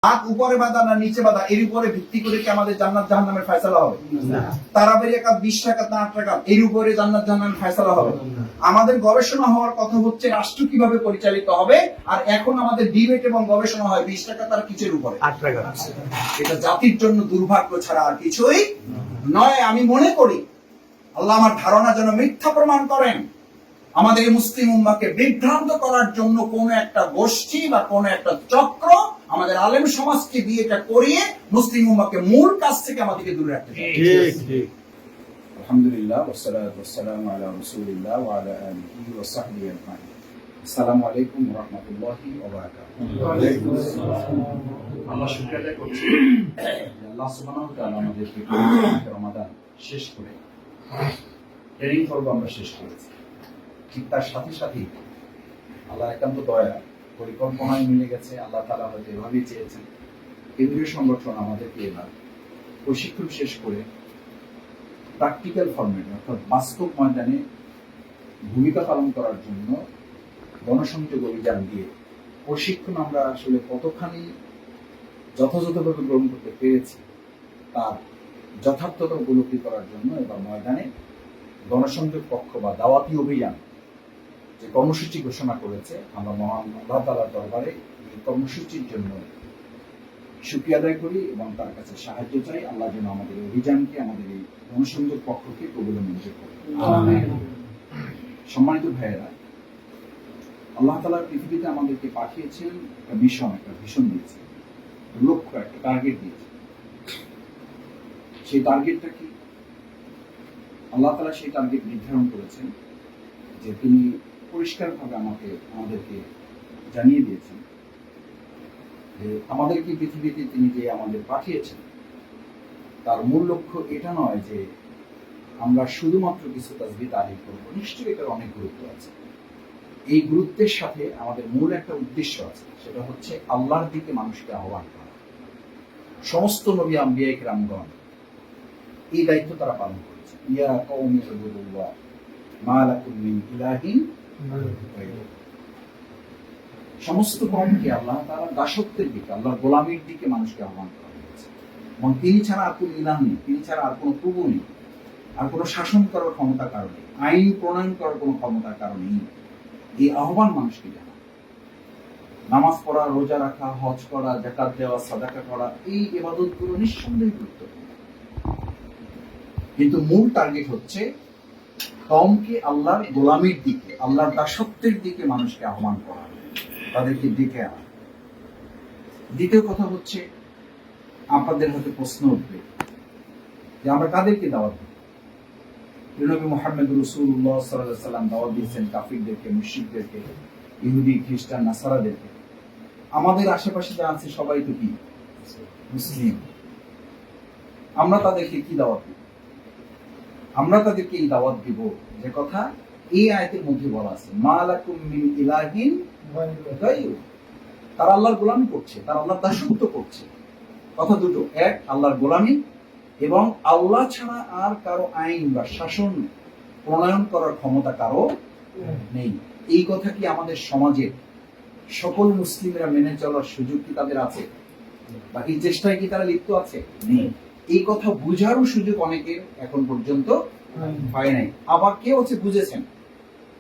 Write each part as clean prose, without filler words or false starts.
হাত উপরে বাঁধা না নিচে বাঁধা এর উপরে ভিত্তি করে কি আমাদের জান্নাত জাহান্নামের ফয়সালা হবে? তারাবির রাকাত 20 রাকাত না 8 রাকাত এর উপরে জান্নাত জাহান্নামের ফয়সালা হবে? আমাদের গবেষণা হওয়ার কথা হচ্ছে রাষ্ট্র কিভাবে পরিচালিত হবে, আর এখন আমাদের ডিবেট এবং গবেষণা হয় 20 রাকাত আর কিসের উপরে? 8 রাকাত। এটা জাতির জন্য দুর্ভাগ্য ছাড়া আর কিছুই নয়। আমি মনে করি আল্লাহ আমার ধারণা যেন মিথ্যা প্রমাণ করেন। আমাদের এই মুসলিম উম্মাহকে বিভ্রান্ত করার জন্য কোন একটা গোষ্ঠী বা কোন একটা চক্র আমাদের আলেম সমাজকে দিয়ে এটা করিয়ে মুসলিম উম্মাহকে মূল কাজ থেকে আমাদেরকে দূরে রাখতে চায়। ঠিক ঠিক। আলহামদুলিল্লাহ ওয়াসসালাতু ওয়াসসালামু আলা রাসূলিল্লাহ ওয়া আলা আলিহি ওয়া সাহবিহি আজমাইন। আসসালামু আলাইকুম ওয়া রাহমাতুল্লাহি ওয়া বারাকাতুহু। ওয়া আলাইকুম আসসালাম। আমরা শুকরিয়া আদায় করছি আল্লাহ সুবহানাহু ওয়া তাআলা আমাদেরকে রমাদান শেষ করে ট্রেনিং পর্ব আমরা শেষ করেছি। ঠিক তার সাথে সাথে আল্লাহ একান্ত দয়া পরিকল্পনায় মিলে গেছে। আল্লাহ তাআলা হয়তো এভাবেই চেয়েছেন কেন্দ্রীয় সংগঠন আমাদেরকে এবার প্রশিক্ষণ শেষ করে প্র্যাকটিক্যাল ফরম্যাটে অর্থাৎ বাস্তব ময়দানে ভূমিকা পালন করার জন্য গণসংযোগ অভিযান দিয়ে প্রশিক্ষণ আমরা আসলে কতখানি যথাযথভাবে গ্রহণ করতে পেরেছি তার যথার্থতা উপলব্ধি করার জন্য এবার ময়দানে গণসংযোগ পক্ষ বা দাওয়াতি অভিযান যে কর্মসূচি ঘোষণা করেছে, আমরা মহান আল্লাহ তাআলার দরবারে এই কর্মসূচির জন্য শুকরিয়া আদায় করি এবং তার কাছে সাহায্য চাই। আল্লাহ যেন আমাদের এই অভিযানকে, আমাদের এই গণসংযোগ পক্ষকে কবুল মঞ্জুর করে। সম্মানিত ভাইয়েরা, আল্লাহ তাআলা পৃথিবীতে আমাদেরকে পাঠিয়েছেন একটা মিশন, একটা ভিশন দিয়েছেন, লক্ষ্য, একটা টার্গেট দিয়েছেন। সেই টার্গেটটা কি? আল্লাহ তাআলা সেই টার্গেট নির্ধারণ করেছেন যে তিনি পরিষ্কারভাবে আমাদেরকে জানিয়ে দিয়েছেন যে আমাদেরকে পৃথিবীতে তিনি যে আমাদের পাঠিয়েছেন তার মূল লক্ষ্য এটা নয় যে আমরা শুধুমাত্র কিছু তাসবিহ তাহলিল করবো। নিশ্চয়ই এটার অনেক গুরুত্ব আছে। এই গুরুত্বের সাথে আমাদের মূল একটা উদ্দেশ্য আছে, সেটা হচ্ছে আল্লাহর দিকে মানুষকে আহ্বান করা। সমস্ত নবী আম্বিয়া কিরামগণ এই দায়িত্ব তারা পালন করেছে। ইয়া কওমি ইবুদুল্লাহ মা লাকুম মিন ইলাহিন গায়রুহু। সমস্ত কওমকে আল্লাহ তাআলা দাসত্বের দিকে, আল্লাহর গোলামীর দিকে মানুষকে আহ্বান করা হয়েছে। এবং তিনি ছাড়া আর কোনো ইলাহ নেই, তিনি ছাড়া আর কোনো প্রভু নেই, আর কোনো শাসন করার ক্ষমতা কারো নেই, আইন প্রণয়ন করার কোনো ক্ষমতার কারো নেই। এই আহ্বান মানুষকে জানা। নামাজ পড়া, রোজা রাখা, হজ করা, যাকাত দেওয়া, সাদাকা করা, এই ইবাদতগুলো নিঃসন্দেহে গুরুত্বপূর্ণ, কিন্তু মূল টার্গেট হচ্ছে কওমকে আল্লাহর গোলামীর দিকে, আল্লাহর দাসত্বের দিকে মানুষকে আহ্বান করা, তাদেরকে ডেকে আনা। দ্বিতীয় কথা হচ্ছে, আপনাদের হাতে প্রশ্ন উঠবে যে আমরা কাদেরকে দাওয়াত দেব? নবী মুহাম্মদ রাসূলুল্লাহ সাল্লাল্লাহু আলাইহি ওয়াসাল্লাম দাওয়াত দিয়েছেন কাফিরদেরকে, মুশরিকদেরকে, ইহুদি, খ্রিস্টান, নাসারাদেরকে। আমাদের আশেপাশে যা আছে সবাই তো কি মুসলিম। আমরা তাদেরকে কি দাওয়াত দেব? আমরা তাদেরকে এই দাওয়াত দিব যে কথা এই আয়াতের মধ্যে বলা আছে, মা লাকুম মিন ইলাহিন গায়রুহু। তারা আল্লাহর গোলামি করছে, তারা আল্লাহর দাসত্ব করছে। কথা দুটো, এক আল্লাহর গোলামি এবং আল্লাহ ছাড়া আর কারো আইন বা শাসন প্রণয়ন করার ক্ষমতা কারো নেই। এই কথা কি আমাদের সমাজে সকল মুসলিমরা মেনে চলার সুযোগ কি তাদের আছে? বা এই চেষ্টায় কি তারা লিপ্ত আছে? নেই। এই কথা বুঝারও সুযোগ অনেকের এখন পর্যন্ত হয় নাই। আবার কেউ আছে বুঝেছেন,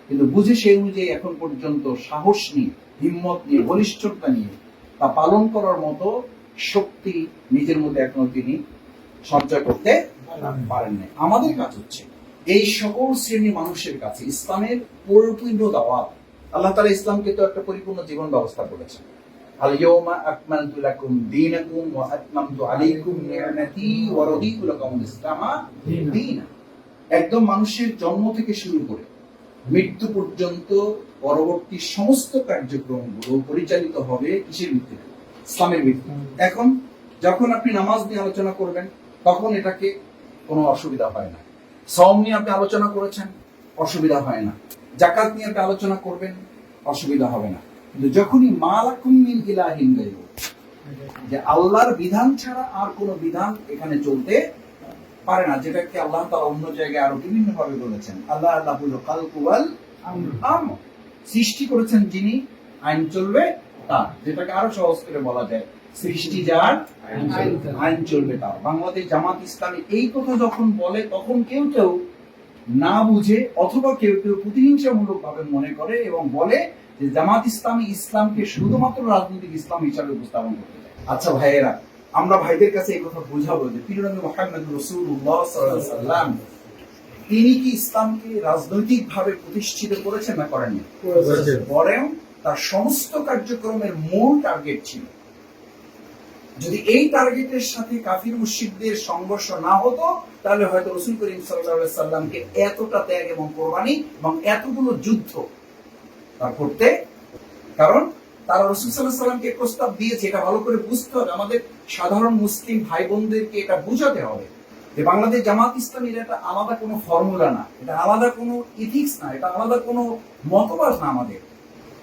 কিন্তু বুঝে সেই অনুযায়ী এখন পর্যন্ত সাহস নিয়ে, হিম্মত নিয়ে, বলিষ্ঠতা নিয়ে তা পালন করার মতো শক্তি নিজের মধ্যে এখনো তিনি সঞ্চয় করতে পারেন না। আমাদের কাজ হচ্ছে এই সকল শ্রেণীর মানুষের কাছে ইসলামের পরিপূর্ণ দাওয়াত। আল্লাহ তাআলা ইসলামকে তো একটা পরিপূর্ণ জীবন ব্যবস্থা করেছেন। আল ইয়াউমা আকমালতু লাকুম দীনাকুম ওয়া আতমামতু আলাইকুম নি'মাতি ওয়া রাদিতু লাকুমুল ইসলামা দীনা। একদম মানুষের জন্ম থেকে শুরু করে মৃত্যু পর্যন্ত পরবর্তী সমস্ত কার্যক্রমগুলো পরিচালিত হবে কিসের ভিত্তিতে? ইসলামের ভিত্তিতে। এখন যখন আপনি নামাজ নিয়ে আলোচনা করবেন তখন এটাকে কোনো অসুবিধা হয় না। সাওম নিয়ে আপনি আলোচনা করেছেন, অসুবিধা হয় না। যাকাত নিয়ে আপনি আলোচনা করবেন, অসুবিধা হবে না। কিন্তু যখনই মা লাকুম মিন ইলাহিন গায়রুহু, যে আল্লাহর বিধান ছাড়া আর কোনো বিধান এখানে চলতে পারে না, যেটাকে আল্লাহ তাআলা অন্য জায়গায় আরো বিভিন্ন ভাবে বলেছেন, আল্লাহ লাহুল খালকু ওয়াল আমর। সৃষ্টি করেছেন যিনি, আইন চলবে তার। যেটাকে আরো সহজ করে বলা যায় সৃষ্টি যার আইন চলবে তার। বাংলাদেশ জামাত ইসলামী এই কথা যখন বলে তখন কেউ কেউ না বুঝে অথবা কেউ কেউ প্রতিহিংসামূলক ভাবে মনে করে এবং বলে যে জামাত ইসলামী ইসলামকে শুধুমাত্র রাজনৈতিক ইসলাম হিসাবে উপস্থাপন করতে চায়। আচ্ছা ভাইয়েরা, আমরা ভাইদের কাছে এই কথা বোঝাবো যে প্রিয় নবী মুহাম্মদ রাসূলুল্লাহ সাল্লাল্লাহু আলাইহি সাল্লাম তিনি কি ইসলামকে রাজনৈতিক ভাবে প্রতিষ্ঠিত করেছেন না করেননি? বরং তার সমস্ত কার্যক্রমের মূল টার্গেট ছিল, যদি এই টার্গেটের সাথে কাফির মুশরিকদের সংঘর্ষ না হতো তাহলে হয়তো রাসূল করিম সাল্লাল্লাহু আলাইহি সাল্লামকে এতটা ত্যাগ এবং কোরবানি এবং এতগুলো যুদ্ধ তার করতে, কারণ তারা রাসূল সাল্লাল্লাহু আলাইহি সাল্লামকে প্রস্তাব দিয়েছে। এটা ভালো করে বুঝতে হবে, আমাদের সাধারণ মুসলিম ভাই বোনদেরকে এটা বুঝাতে হবে যে বাংলাদেশ জামাত ইসলামীর এটা আলাদা কোনো ফর্মুলা না, এটা আলাদা কোনো ইথিক্স না, এটা আলাদা কোনো মতবাদ না আমাদের।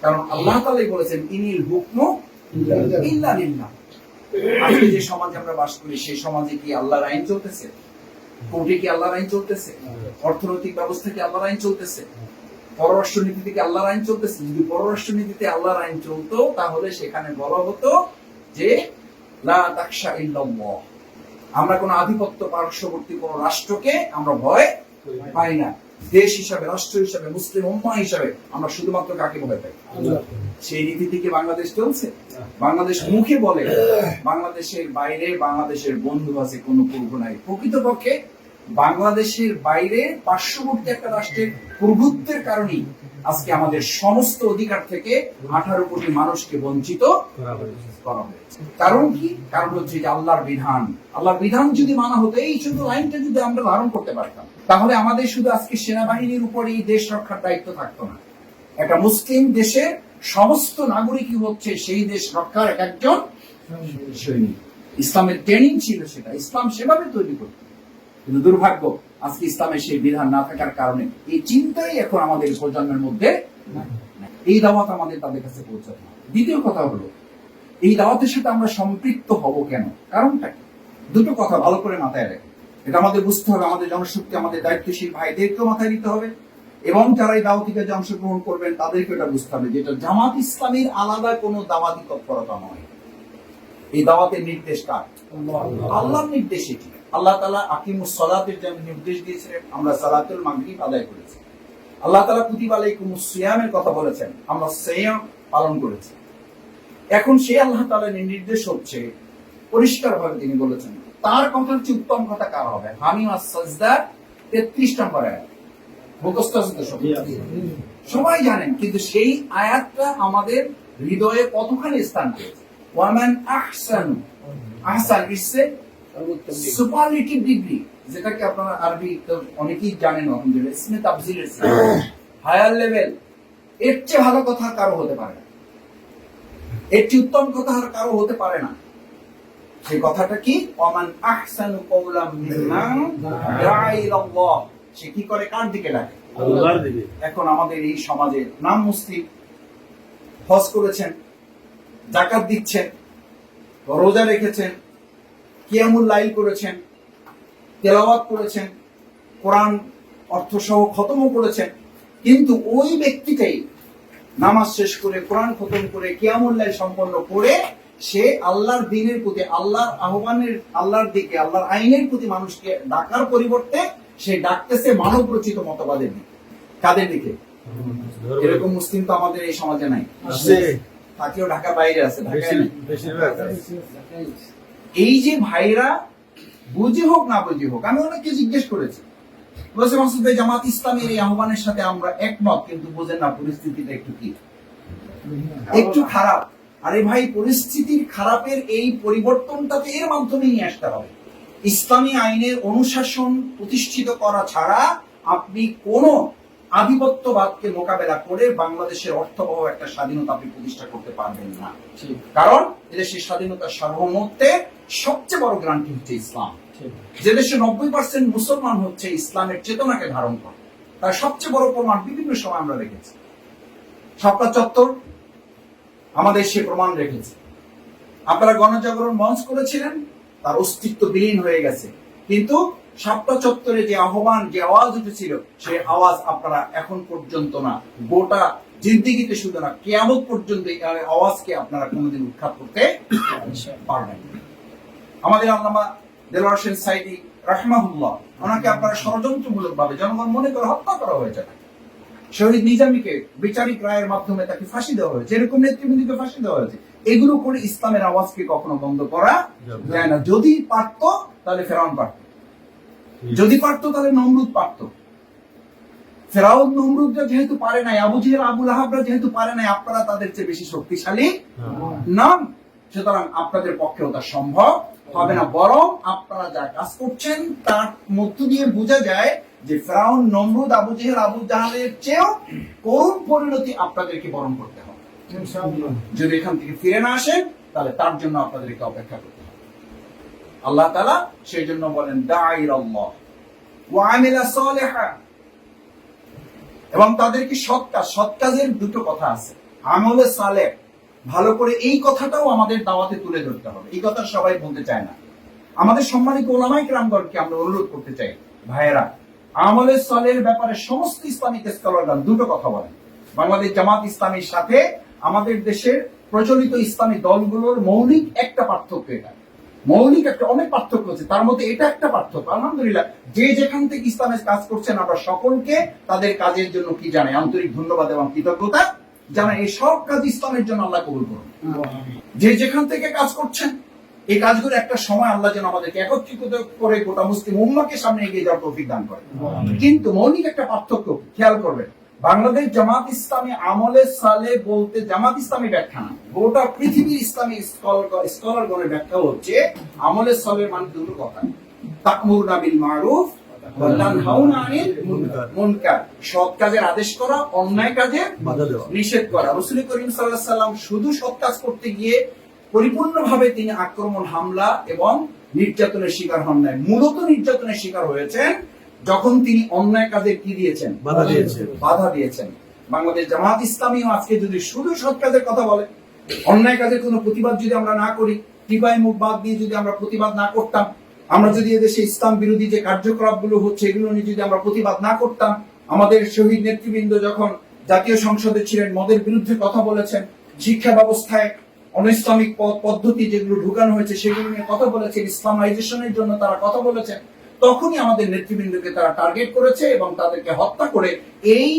কারণ আল্লাহ তাআলাই বলেছেন ইনিল হুকমু ইল্লা লিল্লাহ। আজকে যে সমাজে আমরা বাস করি সেই সমাজে কি আল্লাহর আইন চলতেছে? কোর্টে কি আল্লাহর আইন চলতেছে? অর্থনৈতিক ব্যবস্থা কি আল্লাহর আইন চলতেছে? পররাষ্ট্র নীতিতে কি আল্লাহর আইন চলতেছে? যদি পররাষ্ট্র নীতিতে আল্লাহর আইন চলতো তাহলে সেখানে বলা হতো যে লা তাখশা ইল্লাল্লাহ, আমরা কোন আধিপত্য পার্শ্ববর্তী কোন রাষ্ট্রকে আমরা ভয় পাই না। দেশ হিসাবে, রাষ্ট্র হিসাবে, মুসলিম উম্মাহ হিসাবে আমরা শুধুমাত্র কাকে ভয় পাই? সেই নীতি থেকে বাংলাদেশ চলছে। বাংলাদেশ মুখে বলে বাংলাদেশের বাইরে বাংলাদেশের বন্ধু আছে, কোনো পূর্ব নাই। প্রকৃতপক্ষে বাংলাদেশের বাইরে পার্শ্ববর্তী একটা রাষ্ট্রের প্রভুত্বের কারণেই আজকে আমাদের সমস্ত অধিকার থেকে 18 কোটি মানুষকে বঞ্চিত করা হয়েছে। কারণ কি? কারণ হচ্ছে যে আল্লাহর বিধান। আল্লাহর বিধান যদি মানা হতো, এই শুধু আইনটা যদি আমরা ধারণ করতে পারতাম, তাহলে আমাদের শুধু আজকে সেনাবাহিনীর উপর এই দেশ রক্ষার দায়িত্ব থাকতো না। একটা মুসলিম দেশের সমস্ত নাগরিকই হচ্ছে সেই দেশ রক্ষার একজন সৈনিক। ইসলামের ট্রেনিং ছিল সেটা, ইসলাম সেভাবে তৈরি করত। কিন্তু দুর্ভাগ্য, আজকে ইসলামের সেই বিধান না থাকার কারণে এই চিন্তাই এখন আমাদের প্রজন্মের মধ্যে এই দাওয়াত আমাদের তাদের কাছে পৌঁছাতে হবে। দ্বিতীয় কথা হলো, এই দাওয়াতের সাথে আমরা সম্পৃক্ত হব কেন? কারণটা কি? দুটো কথা ভালো করে মাথায় রাখি, এটা আমাদের বুঝতে হবে। আমাদের জনশক্তি, আমাদের দায়িত্বশীল ভাইদেরকেও মাথায় দিতে হবে এবং যারা এই দাওয়াতি কাজে অংশগ্রহণ করবেন তাদেরকে এটা বুঝতে হবে যেটা জামাত ইসলামীর আলাদা কোনো দাওয়াতি তৎপরতা নয়। এই দাওয়াতের নির্দেশ কার? আল্লাহর নির্দেশ। এটি আল্লাহ তাআলা আকিমুস সালাতের যে নির্দেশ দিয়েছিলেন, আমরা সালাতুল মাগরিব আদায় করেছি। আল্লাহ তাআলা কুতিবা আলাইকুমুস সিয়ামের কথা বলেছেন, আমরা সিয়াম পালন করেছি। এখন সেই আল্লাহ তাআলার নির্দেশ হচ্ছে পরিষ্কারভাবে তিনি বলেছেন, তার কথার চেয়ে উত্তম কথা কার হবে? হামিম আস-সাজদা 33 নম্বর আয়াত মুখস্থ আছে তো সবাই জানেন, কিন্তু সেই আয়াতটা আমাদের হৃদয়ে কতখানি স্থান পেয়েছে? ওয়ামান আহসানু, আহসান ইসে সুপারলেটিভ ডিগ্রি, যেটাকে আপনারা আরবি তো অনেকেই জানেন, আলহামদুলিল্লাহ ইসমে তাফজিলের হায়ার লেভেল। এর চেয়ে ভালো কথা কারো হতে পারে না, এর চেয়ে উত্তম কথা আর কারো হতে পারে না। সেই কথাটা কি? ওয়ামান আহসানু কওলাম মিম্মান দাআ ইলাল্লাহ। সে কি করে? কার দিকে ডাকে? আল্লাহর দিকে। এখন আমাদের এই সমাজে নাম মুসলিম, হজ করেছেন, যাকাত দিচ্ছেন, রোজা রেখেছেন, কিয়ামুল লাইল করেছেন, তেলাওয়াত করেছেন, কোরআন অর্থসহ খতমও করেছেন, কিন্তু ওই ব্যক্তিটাই নামাজ শেষ করে, কোরআন খতম করে, কিয়ামুল লাইল সম্পন্ন করে সে আল্লাহর দ্বীনের প্রতি, আল্লাহর আহ্বানের, আল্লাহর দিকে, আল্লাহর আইনের প্রতি মানুষকে ডাকার পরিবর্তে সে ডাকতেছে মানব রচিত মতবাদের দিকে। কাদের দিকে? এরকম মুসলিম তো আমাদের এই সমাজে নাই, তাকেও ঢাকার বাইরে আছে, ঢাকায় নাই। এই যে ভাইরা বুঝি হোক না বুঝি হোক, আমি অনেককে জিজ্ঞেস করেছি, বলছে মাসুদ ভাই জামাত ইসলামের এই আহ্বানের সাথে আমরা একমত, কিন্তু বুঝেন না পরিস্থিতিটা একটু কি, একটু খারাপ। আরে ভাই, পরিস্থিতির খারাপের এই পরিবর্তনটাকে এর মাধ্যমে নিয়ে আসতে হবে। ইসলামী আইনের অনুশাসন প্রতিষ্ঠিত করা ছাড়া আপনি কোন আধিপত্যবাদকে মোকাবেলা করে বাংলাদেশের অর্থবহ একটা স্বাধীনতা আপনি প্রতিষ্ঠা করতে পারবেন না। কারণ এদেশের স্বাধীনতার সার্বভৌমত্বের সবচেয়ে বড় গ্রান্টি হচ্ছে ইসলাম। যে দেশে 90% মুসলমান হচ্ছে ইসলামের চেতনাকে ধারণ করে, তার সবচেয়ে বড় প্রমাণ বিভিন্ন সময় আমরা রেখেছি। শাপলা চত্বর আমাদের সে প্রমাণ রেখেছে। আপনারা গণজাগরণ মঞ্চ করেছিলেন, তার অস্তিত্ব বিলীন হয়ে গেছে, কিন্তু শাপলা চত্বরে যে আহ্বান, যে আওয়াজ উঠেছিল, সেই আওয়াজ আপনারা এখন পর্যন্ত না, গোটা জিন্দেগিতে শুধু না, কিয়ামত পর্যন্ত এই আওয়াজকে আপনারা কোনোদিন উৎখাত করতে পারবেন না। আমাদের আল্লামা দেলোয়ার হোসেন সাইদি রাহমাহুল্লাহ, ওনাকে আপনারা ষড়যন্ত্রমূলক ভাবে জনগণ মনে করে হত্যা করা হয়েছে। শহীদ নিজামীকে বিচারিক রায়ের মাধ্যমে তাকে ফাঁসি দেওয়া হয়েছে, এরকম নেতৃবৃন্দকে ফাঁসি দেওয়া হয়েছে। এগুলো করে ইসলামের আওয়াজকে কখনো বন্ধ করা যায় না। যদি পারতো তাহলে ফেরাউন পারত, যদি পারতো তাহলে নমরুদ পারত। ফেরাউন নমরুদরা যেহেতু পারে নাই, আবু জেহেল আবু লাহাবরা যেহেতু পারে নাই, আপনারা তাদের চেয়ে বেশি শক্তিশালী নন। সুতরাং আপনাদের পক্ষে ওটা সম্ভব হবে না। বরং আপনারা যা কাজ করছেন তার মধ্য দিয়ে বোঝা যায় যে ফেরাউন নমরুদ আবু জেহেল আবু জাহালের চেয়েও করুণ পরিণতি আপনাদেরকে বরণ করতে হবে। যদি এখান থেকে ফিরে না আসেন তাহলে তার জন্য আপনাদেরকে অপেক্ষা করতে হবে। আল্লাহ তাআলা সেই জন্য বলেন দাঈরাল্লাহ ওয়া আমিলা সালিহা, এবং তাদেরকে সৎ কাজের দুটো কথা আছে, আমলে সালেহ, ভালো করে এই কথাটাও আমাদের দাওয়াতে তুলে ধরতে হবে। এই কথা সবাই বলতে চায় না। আমাদের সম্মানিত ওলামায়ে কেরামগণকে আমরা অনুরোধ করতে চাই, ভাইয়েরা, আমলে সালেহের ব্যাপারে সমস্ত ইসলামিক স্কলারগণ দুটো কথা বলেন। বাংলাদেশ জামাত ইসলামীর সাথে আমাদের দেশের প্রচলিত ইসলামী দলগুলোর মৌলিক একটা পার্থক্য, এটা মৌলিক একটা, অনেক পার্থক্য আছে, তার মধ্যে এটা একটা পার্থক্য। আলহামদুলিল্লাহ, যে যেখান থেকে ইসলামের কাজ করছেন আমরা সকলকে তাদের কাজের জন্য কি জানাই, আন্তরিক ধন্যবাদ এবং কৃতজ্ঞতা জানাই। এই সব কাজ ইসলামের জন্য আল্লাহ কবুল করুন। যে যেখান থেকে কাজ করছেন এই কাজগুলো একটা সময় আল্লাহ যেন আমাদেরকে একত্রিত করে গোটা মুসলিম উম্মাহকে সামনে এগিয়ে যাওয়ার তৌফিক দান করেন। কিন্তু মৌলিক একটা পার্থক্য খেয়াল করবেন, বাংলাদেশ জামাত ইসলামী আমলে সালেহ বলতে জামাত ইসলামী ব্যাখ্যা না, গোটা পৃথিবীর ইসলামী স্কলারগণের ব্যাখ্যা হচ্ছে আমলে সালেহ মানে দুটো কথা, তা'মুরুনা বিল মারুফ ওয়া তানহাউনা আনিল মুনকার, সৎ কাজের আদেশ করা, অন্যায় কাজে নিষেধ করা। রাসূল করিম সাল্লাল্লাহু আলাইহি সাল্লাম শুধু সৎ কাজ করতে গিয়ে পরিপূর্ণভাবে তিনি আক্রমণ, হামলা এবং নির্যাতনের শিকার হন নাই। মূলত নির্যাতনের শিকার হয়েছেন যখন তিনি অন্যায় কাজে কি দিয়েছেন, বাধা দিয়েছেন। বাংলাদেশ জামাত ইসলামীও আজকে যদি শুধু সৎ কাজের কথা বলে, অন্যায় কাজের কোনো প্রতিবাদ যদি আমরা না করি, টিপাই মুখ বাদ দিয়ে যদি আমরা প্রতিবাদ না করতাম, আমরা যদি এদেশে ইসলাম বিরোধী যে কার্যকলাপগুলো হচ্ছে এগুলো নিয়ে যদি আমরা প্রতিবাদ না করতাম, আমাদের শহীদ নেতৃবৃন্দ যখন জাতীয় সংসদে ছিলেন মদের বিরুদ্ধে কথা বলেছেন, শিক্ষা ব্যবস্থায় অনইসলামিক পদ্ধতি যেগুলো ঢুকানো হয়েছে সেগুলো নিয়ে কথা বলেছেন, ইসলামাইজেশনের জন্য তারা কথা বলেছেন, তখনই আমাদের নেতৃবৃন্দকে তারা টার্গেট করেছে এবং তাদেরকে হত্যা করে এই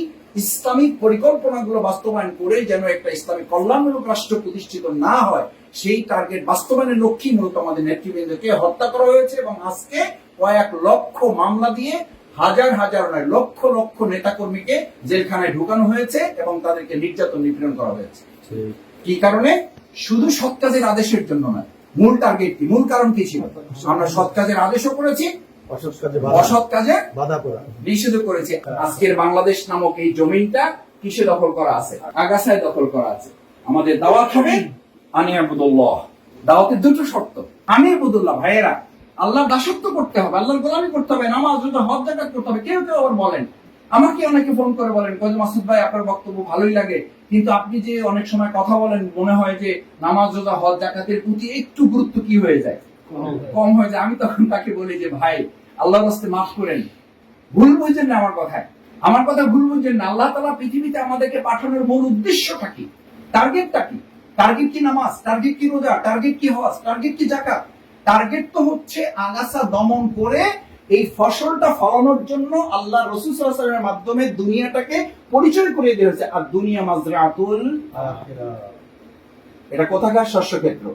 ইসলামিক পরিকল্পনাগুলো বাস্তবায়ন করে যেন একটা ইসলামিক কল্যাণমূলক রাষ্ট্র প্রতিষ্ঠিত না হয়, সেই টার্গেট বাস্তবায়নের লক্ষ্যে মূলত আমাদের নেতৃবৃন্দকে হত্যা করা হয়েছে। এবং আজকে কয়েক লক্ষ মামলা দিয়ে হাজার হাজার নয় লক্ষ লক্ষ নেতাকর্মীকে জেলখানায় ঢুকানো হয়েছে এবং তাদেরকে নির্যাতন নিপীড়ন করা হয়েছে। কি কারণে? শুধু সৎ কাজের আদেশের জন্য নয়। মূল টার্গেট কি, মূল কারণ কি ছিল? আমরা সৎ কাজের আদেশও করেছি, অসৎ কাজে নিষেধ করেছে। আজকের বাংলাদেশ নামক এই জমিনটা কিসে দখল করা আছে? আগাছায় দখল করা আছে। আমাদের দাওয়াত হবে আনিয়াবুদুল্লাহ। দাওয়াতের দুটো শর্ত, আনিয়াবুদুল্লাহ, ভাইয়েরা, আল্লাহর দাসত্ব করতে হবে, আল্লাহর গোলামি করতে হবে, নামাজ রোজা হজ যাকাত করতে হবে। কেউ কেউ আবার বলেন, আমাকে অনেকে ফোন করে বলেন, মাসুদ ভাই আপনার বক্তব্য ভালোই লাগে, কিন্তু আপনি যে অনেক সময় কথা বলেন মনে হয় যে নামাজ রোজা হজ যাকাতের প্রতি একটু গুরুত্ব কি হয়ে যায়, কম হয়ে যায়। আমি তখন তাকে বলি যে ভাই, আল্লাহর রাস্তায় মাফ করেন, ভুল বুঝছেন না আমার কথা ভুল বুঝছেন না। আল্লাহ তাআলা পৃথিবীতে আমাদেরকে পাঠানোর মূল উদ্দেশ্যটা কি, টার্গেটটা কি? টার্গেট কি নামাজ, টার্গেট কি রোজা, টার্গেট কি হজ, টার্গেট কি যাকাত? টার্গেট তো হচ্ছে আগাছা দমন করে এই ফসলটা ফলানোর জন্য আল্লাহ রাসূল সাল্লাল্লাহু আলাইহি ওয়াসাল্লামের মাধ্যমে দুনিয়াটাকে পরিচয় করে দিয়েছে। আর দুনিয়া মাজরাতুল আখিরাহ, এটা কোথাকার শস্যক্ষেত্র?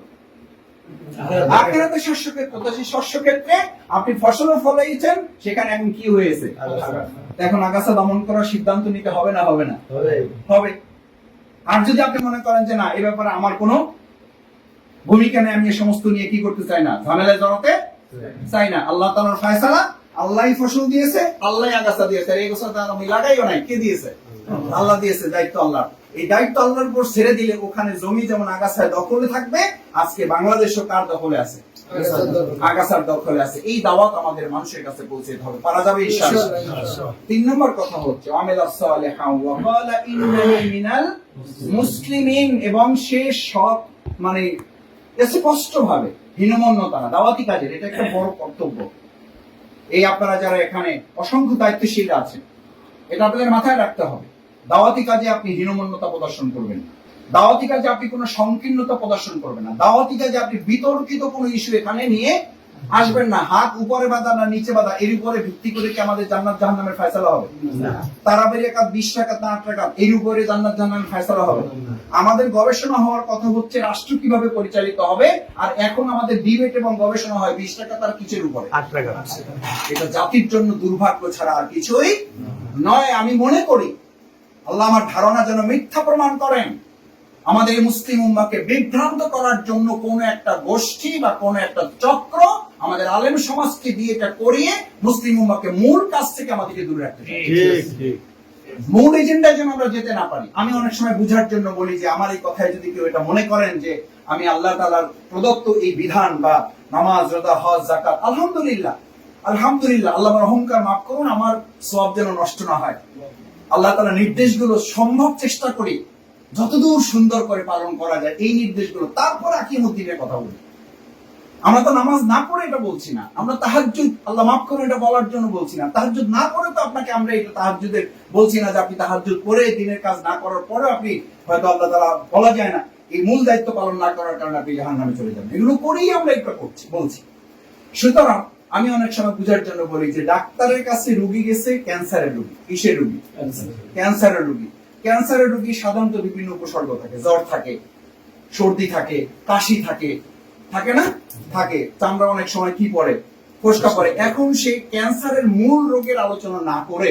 আখিরাতের শস্যক্ষেত্র। তো সেই শস্যক্ষেত্রে আপনি ফসল ফলাইছেন, সেখানে এখন কি হয়েছে? এখন আগাছা দমন করার সিদ্ধান্ত নিতে হবে না হবে না? হবে। আর যদি আপনি মনে করেন যে না, এই ব্যাপারে আমার কোনো ভূমিকা নেই, আমি এই সমস্ত নিয়ে কি করতে চাই না, ঝামেলায় জড়াতে চাই না, আল্লাহ তাআলার ফয়সালা, আল্লাহই ফসল দিয়েছে, আল্লাহই আগাছা দিয়েছে, আর এই গাছটা আমি লাগাইও নাই, কে দিয়েছে? আল্লাহ দিয়েছে। দায়িত্ব আল্লাহর। এই দায়িত্ব আল্লাহর উপর ছেড়ে দিলে ওখানে জমি যেমন আগাছায় দখলে থাকবে, আজকে বাংলাদেশও কার দখলে আছে? আগাছার দখলে আছে। এই দাওয়াত আমাদের মানুষের কাছে পৌঁছে হবে, পারা যাবে ইনশাআল্লাহ। 3 নম্বর কথা হচ্ছে আমিলাস সালিহা ওয়া ক্বালা ইন্নানি মিনাল মুসলিমিন, এবং সে সৎ, মানে স্পষ্ট ভাবে হীনমন্যতা না, দাওয়াতি কাজের এটা একটা বড় কর্তব্য। এই আপনারা যারা এখানে অসংখ্য দায়িত্বশীল আছেন, এটা আপনাদের মাথায় রাখতে হবে। দাওয়াতি কাজে আপনি হীনমন্যতা প্রদর্শন করবেন না, দাওয়াতি কাজে আপনি কোনো সংকীর্ণতা প্রদর্শন করবেন না, দাওয়াতি কাজে আপনি বিতর্কিত কোনো ইস্যু এখানে নিয়ে আসবেন না। হাত উপরে বাঁধা না নিচে বাঁধা এর উপরে ভিত্তি করে কি আমাদের জান্নাত জাহান্নামের ফয়সালা হবে? তারাবির রাকাত 20 রাকাত না 8 রাকাত এর উপরে জান্নাত জাহান্নামের ফয়সালা হবে? আমাদের গবেষণা হওয়ার কথা হচ্ছে রাষ্ট্র কিভাবে পরিচালিত হবে, আর এখন আমাদের ডিবেট এবং গবেষণা হয় 20 রাকাত আর কিসের উপরে? 8 রাকাত। এটা জাতির জন্য দুর্ভাগ্য ছাড়া আর কিছুই নয়। আমি মনে করি আল্লাহ আমার ধারণা যেন মিথ্যা প্রমাণ করেন, আমাদের মুসলিম উম্মাহকে বিভ্রান্ত করার জন্য কোন একটা গোষ্ঠী বা কোন একটা চক্র আমাদের আলেম সমাজকে দিয়ে এটা করিয়ে মুসলিম উম্মাহকে মূল কাজ থেকে আমাদেরকে দূরে রাখতে চায়। মূল এজেন্ডায় যেন আমরা যেতে না পারি। আমি অনেক সময় বুঝার জন্য বলি যে আমার এই কথায় যদি কেউ এটা মনে করেন যে আমি আল্লাহ তাআলার প্রদত্ত এই বিধান বা নামাজ, রোজা, হজ, যাকাত, আলহামদুলিল্লাহ আলহামদুলিল্লাহ, আল্লাহ আমার অহংকার মাফ করুন, আমার সওয়াব যেন নষ্ট না হয়। আল্লাহ তাআলার নির্দেশগুলো সম্ভব চেষ্টা করি যতদূর সুন্দর করে পালন করা যায় এই নির্দেশগুলো, তারপর আকিমুদ্দিনের কথা বলি। আমরা তো নামাজ না পড়ে এটা বলছি না, আমরা তাহাজ্জুদ আল্লাহ মাফ করে এটা বলার জন্য বলছি না, তাহাজ্জুদ না পড়ে তো আপনাকে আমরা এটা তাহাজ্জুদের বলছি না যে আপনি তাহাজ্জুদ পড়ে দিনের কাজ না করার পরে আপনি হয়তো আল্লাহ তাআলা বলা যায় না এই মূল দায়িত্ব পালন না করার কারণে আপনি জাহান্নামে চলে যাবেন। এগুলো করেই আমরা এটা করছি বলছি। সুতরাং আমি অনেক সময় বুঝার জন্য বলি যে ডাক্তারের কাছে রোগী গেছে ক্যান্সারের রোগী। কিসের রোগী? ক্যান্সারের রোগী। ক্যান্সারের রোগী সাধারণত বিভিন্ন উপসর্গ থাকে, জ্বর থাকে, সর্দি থাকে, কাশি থাকে, থাকে না? থাকে। চামড়া অনেক সময় কি পড়ে? ফোসকা পড়ে। এখন সে ক্যান্সারের মূল রোগের আলোচনা না করে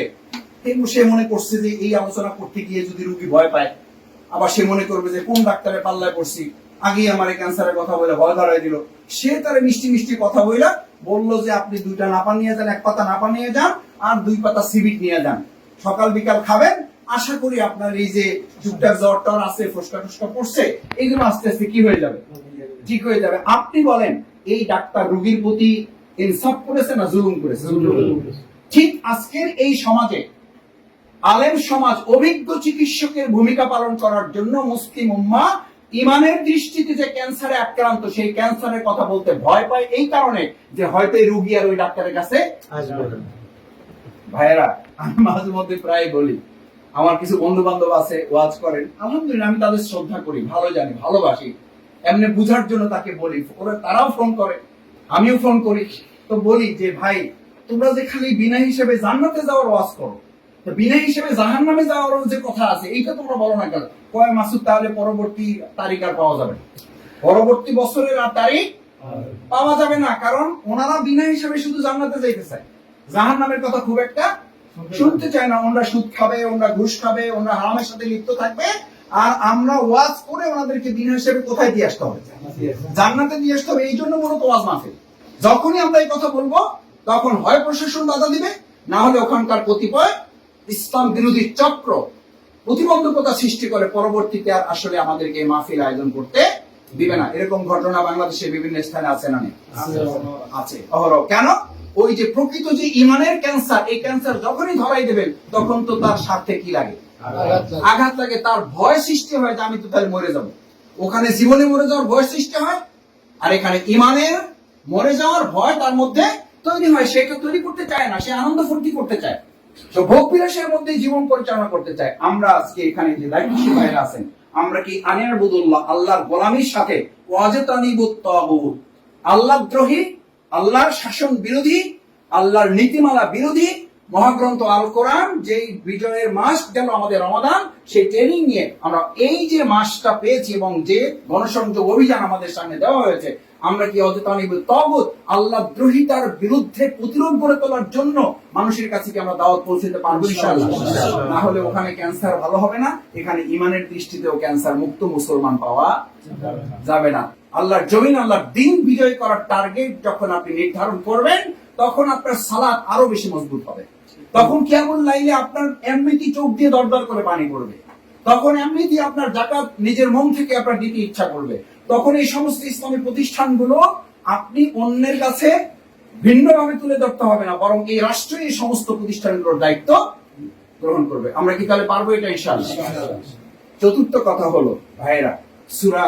সে মনে করছে যে এই আলোচনা করতে গিয়ে যদি রোগী ভয় পায়, আবার সে মনে করবে যে কোন ডাক্তারের পাল্লায় পড়ছি, আগেই আমার এই ক্যান্সারের কথা বলে ভয় ধরাই দিল। সে তার মিষ্টি মিষ্টি কথা বইলা বললো যে আপনি 2টা নাপা নিয়ে যান, 1 পাতা নাপা নিয়ে যান আর 2 পাতা সিবিট নিয়ে যান, সকাল বিকাল খাবেন। আশা করি আপনার এই যে টুকটাক জ্বর টর আছে, ফোসকা টুসকা পড়ছে, এগুলো আস্তে আস্তে কি হয়ে যাবে? ঠিক হয়ে যাবে। আপনি বলেন এই ডাক্তার রোগীর প্রতি ইনসাফ করেছে না জুলুম করেছে? ঠিক আজকের এই সমাজে আলেম সমাজ অভিজ্ঞ চিকিৎসকের ভূমিকা পালন করার জন্য মুসলিম উম্মাহ ইমানের দৃষ্টিতে যে ক্যান্সারে আক্রান্ত সেই ক্যান্সারের কথা বলতে ভয় পায় এই কারণে যে হয়তো এই রোগী আর ওই ডাক্তারের কাছে আসবে না। ভাইয়েরা, আমি মাঝে মধ্যে প্রায় বলি, আমার কিছু বন্ধু বান্ধব আছে ওয়াজ করেন, আলহামদুলিল্লাহ আমি তাদের শ্রদ্ধা করি, ভালো জানি, ভালোবাসি, এমনি বুঝার জন্য তাকে বলি, ওরা তারাও ফোন করে, আমিও ফোন করি, তো বলি যে ভাই তোমরা যে খালি বিনা হিসেবে জান্নাতে যাওয়ার ওয়াজ করো, তো বিনা হিসেবে জাহান্নামে যাওয়ার যে কথা আছে এইটা তোমরা বলো না কেন? কয় মাসুদ তাহলে পরবর্তী তারিখ আর পাওয়া যাবে, পরবর্তী বছরের আর তারিখ পাওয়া যাবে না, কারণ ওনারা বিনা হিসেবে শুধু জান্নাতে যাইতে চায়, জাহান্নামের কথা খুব একটা শুনতে চায় না। ওনারা সুদ খাবে, ওনারা ঘুষ খাবে, ওনারা হারামের সাথে লিপ্ত থাকবে, আর আমরা ওয়াজ করে ওনাদেরকে বিনা হিসেবে কোথায় দিয়ে আসতে হবে? জান্নাতে দিয়ে আসতে হবে। এই জন্য মূলত ওয়াজ মাহফিল। যখনই আমরা এই কথা বলবো তখন হয় প্রশাসন বাধা দিবে, না হলে ওখানকার কতিপয় ইসলাম বিরোধী চক্র প্রতিবন্ধকতা সৃষ্টি করে পরবর্তীতে আর আসলে আমাদেরকে এই মাহফিল আয়োজন করতে দিবে না। এরকম ঘটনা বাংলাদেশের বিভিন্ন স্থানে আছে না? আছে অহরহ। কেন? ওই যে প্রকৃত যে ইমানের ক্যান্সার, এই ক্যান্সার যখনই ধরাই দেবেন তখন তো তার স্বার্থে কি লাগে? আঘাত লাগে, তার ভয় সৃষ্টি হয় যে আমি তো তাহলে মরে যাব। ওখানে জীবনে মরে যাওয়ার ভয় সৃষ্টি হয়, আর এখানে ইমানের মরে যাওয়ার ভয় তার মধ্যে তৈরি হয়। সেটা তৈরি করতে চায় না, সে আনন্দ ফুর্তি করতে চায়, তো ভোগ বিলাসের মধ্যে জীবন পরিচালনা করতে চায়। আমরা আজকে এখানে যে দায়িত্বশীল ভাইরা আছেন, আমরা কি আনিয়াবুদুল্লাহ আল্লাহর গোলামির সাথে ওয়াজতানিবুত তাগুত, আল্লাহদ্রোহী, আল্লাহর শাসন বিরোধী, আল্লাহর নীতিমালা বিরোধী মহাগ্রন্থ আল কোরআন যেই বিজয়ের মাস গেল আমাদের রমাদান, সেই ট্রেনিং নিয়ে আমরা এই যে মাসটা পেয়েছি এবং যে গণসংযোগ অভিযান আমাদের সামনে দেওয়া হয়েছে, আমরা কি ওয়াজতানিবুত তাগুত আল্লাহদ্রোহিতার বিরুদ্ধে প্রতিরোধ গড়ে তোলার জন্য মানুষের কাছে কি আমরা দাওয়াত পৌঁছাতে পারবো ইনশাআল্লাহ? না হলে ওখানে ক্যান্সার ভালো হবে না, এখানে ইমানের দৃষ্টিতেও ক্যান্সার মুক্ত মুসলমান পাওয়া যাবে না। আল্লাহর জমিন, আল্লাহর দিন বিজয় করার টার্গেট যখন আপনি নির্ধারণ করবেন তখন আপনার সালাত আরো বেশি মজবুত হবে। তখন কিয়ামুল লাইলে আপনার এমনিতেই চোখ দিয়ে দরদর করে পানি পড়বে, তখন এমনিতেই আপনার যাকাত নিজের মন থেকে আপনার দিতে ইচ্ছা করবে। তখন এই সমস্ত ইসলামী প্রতিষ্ঠানগুলো আপনি অন্যের কাছে ভিন্নভাবে তুলে ধরতে হবে না, বরং এই রাষ্ট্র এই সমস্ত প্রতিষ্ঠানগুলোর দায়িত্ব গ্রহণ করবে। আমরা কি তাহলে পারবো এটা ইনশাআল্লাহ? চতুর্থ কথা হলো ভাইরা, সূরা